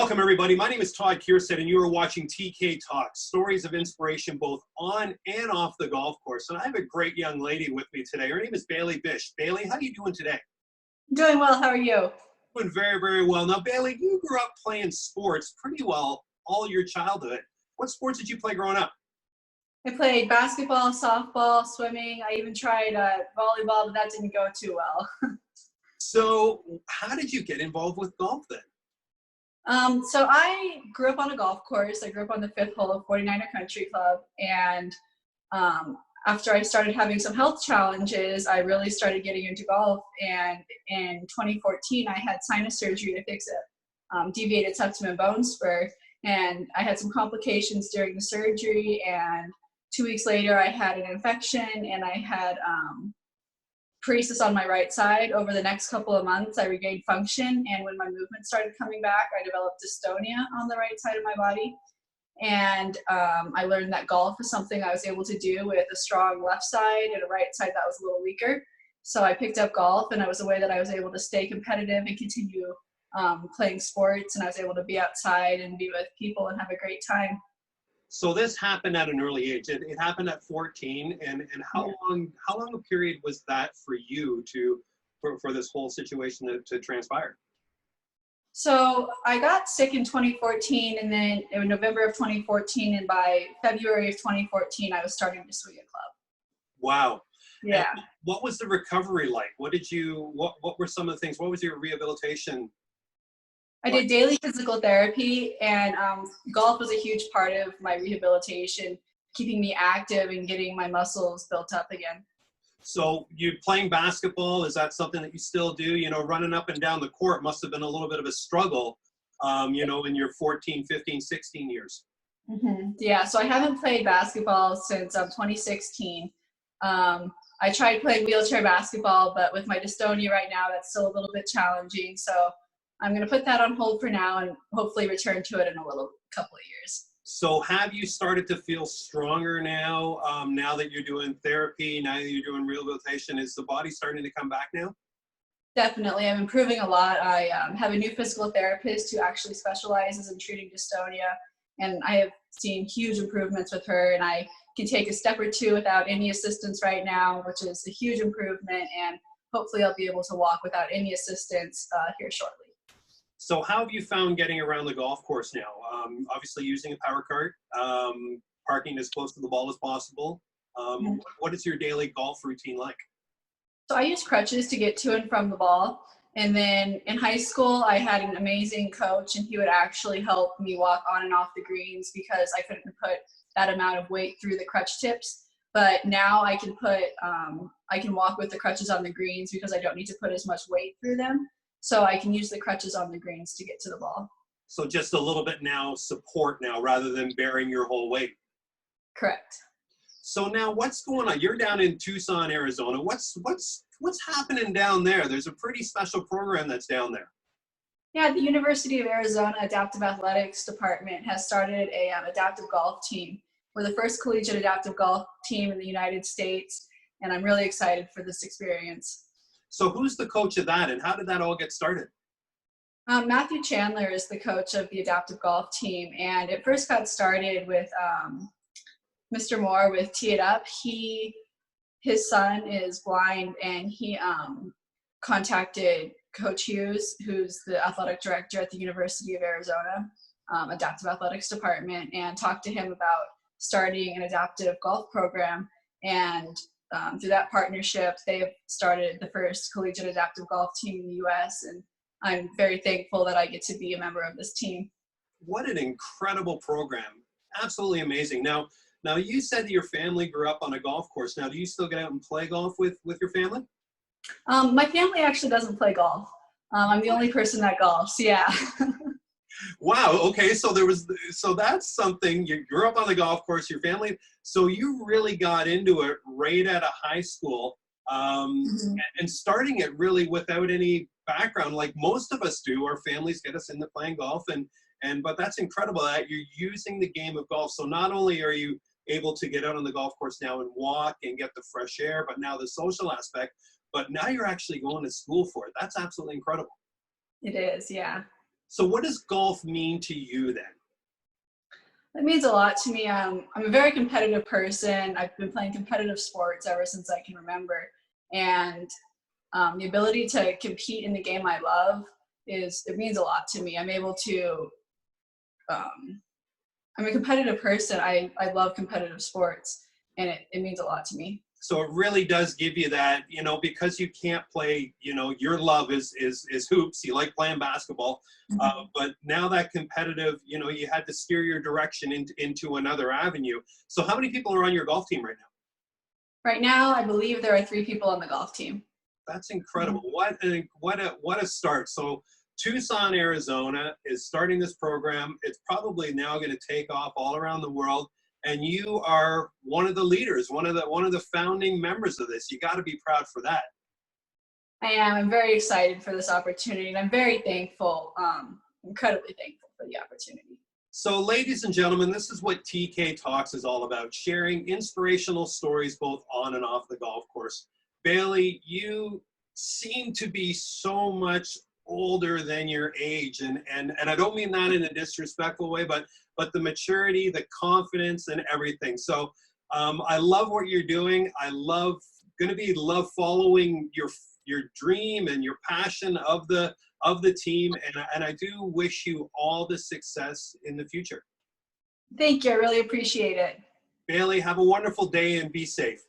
Welcome, everybody. My name is Todd Keirstead, and you are watching TK Talk, stories of inspiration both on and off the golf course. And I have a great young lady with me today. Her name is Bailey Bish. Bailey, how are you doing today? Doing well. How are you? Doing very, very well. Now, Bailey, you grew up playing sports pretty well all your childhood. What sports did you play growing up? I played basketball, softball, swimming. I even tried volleyball, but that didn't go too well. So how did you get involved with golf then? So I grew up on a golf course. I grew up on the fifth hole of 49er Country Club. And after I started having some health challenges, I really started getting into golf. And in 2014, I had sinus surgery to fix a deviated septum and bone spur. And I had some complications during the surgery. And 2 weeks later, I had an infection and I had paresis on my right side. Over the next couple of months, I regained function, and when my movement started coming back, I developed dystonia on the right side of my body. And I learned that golf is something I was able to do with a strong left side and a right side that was a little weaker. So I picked up golf, and it was a way that I was able to stay competitive and continue playing sports, and I was able to be outside and be with people and have a great time. So this happened at an early age. It happened at 14, and how long a period was that for you for this whole situation to transpire? So I got sick in 2014, and then in November of 2014, and by February of 2014, I was starting to swing a club. Wow. Yeah. And what was the recovery like? What were some of the things? What was your rehabilitation? I did daily physical therapy, and golf was a huge part of my rehabilitation, keeping me active and getting my muscles built up again. So you playing basketball, is that something that you still do? You know, running up and down the court must have been a little bit of a struggle, you know, in your 14, 15, 16 years. Mm-hmm. Yeah, so I haven't played basketball since 2016. I tried playing wheelchair basketball, but with my dystonia right now, that's still a little bit challenging. So I'm going to put that on hold for now and hopefully return to it in a couple of years. So have you started to feel stronger now, now that you're doing therapy, now that you're doing rehabilitation? Is the body starting to come back now? Definitely. I'm improving a lot. I have a new physical therapist who actually specializes in treating dystonia, and I have seen huge improvements with her, and I can take a step or two without any assistance right now, which is a huge improvement, and hopefully I'll be able to walk without any assistance here shortly. So how have you found getting around the golf course now? Obviously using a power cart, parking as close to the ball as possible. What is your daily golf routine like? So I use crutches to get to and from the ball. And then in high school, I had an amazing coach, and he would actually help me walk on and off the greens because I couldn't put that amount of weight through the crutch tips. But now I can I can walk with the crutches on the greens because I don't need to put as much weight through them. So I can use the crutches on the greens to get to the ball. So just a little bit now support now rather than bearing your whole weight. Correct. So now what's going on? You're down in Tucson, Arizona. What's happening down there? There's a pretty special program that's down there. Yeah, the University of Arizona Adaptive Athletics Department has started a adaptive golf team. We're the first collegiate adaptive golf team in the United States, and I'm really excited for this experience. So who's the coach of that, and how did that all get started? Matthew Chandler is the coach of the adaptive golf team, and it first got started with Mr. Moore with Tee It Up. His son is blind, and he contacted Coach Hughes, who's the athletic director at the University of Arizona Adaptive Athletics Department, and talked to him about starting an adaptive golf program. And through that partnership, they've started the first collegiate adaptive golf team in the U.S., and I'm very thankful that I get to be a member of this team. What an incredible program. Absolutely amazing. Now you said that your family grew up on a golf course. Now, do you still get out and play golf with your family? My family actually doesn't play golf. I'm the only person that golfs, yeah. Wow, okay, so that's something. You grew up on the golf course, your family, so you really got into it right out of high school, and starting it really without any background like most of us do. Our families get us into playing golf, but that's incredible that you're using the game of golf. So not only are you able to get out on the golf course now and walk and get the fresh air, but now the social aspect, but now you're actually going to school for it. That's absolutely incredible. It is, yeah. So what does golf mean to you then? It means a lot to me. I'm a very competitive person. I've been playing competitive sports ever since I can remember. And the ability to compete in the game I love it means a lot to me. I'm able to, I'm a competitive person. I love competitive sports, and it means a lot to me. So it really does give you that, you know, because you can't play, you know, your love is hoops. You like playing basketball, but now that competitive, you know, you had to steer your direction into another avenue. So how many people are on your golf team right now? Right now, I believe there are 3 people on the golf team. That's incredible. What a start. So Tucson, Arizona is starting this program. It's probably now going to take off all around the world. And you are one of the leaders, one of the founding members of this. You got to be proud for that. I am. I'm very excited for this opportunity, and I'm very thankful, incredibly thankful for the opportunity. So ladies and gentlemen, this is what TK Talks is all about, sharing inspirational stories both on and off the golf course. Bailey, you seem to be so much older than your age, and I don't mean that in a disrespectful way, but the maturity, the confidence, and everything. So I love what you're doing. I love following your dream and your passion of the team, and I do wish you all the success in the future. Thank you. I really appreciate it. Bailey, have a wonderful day and be safe.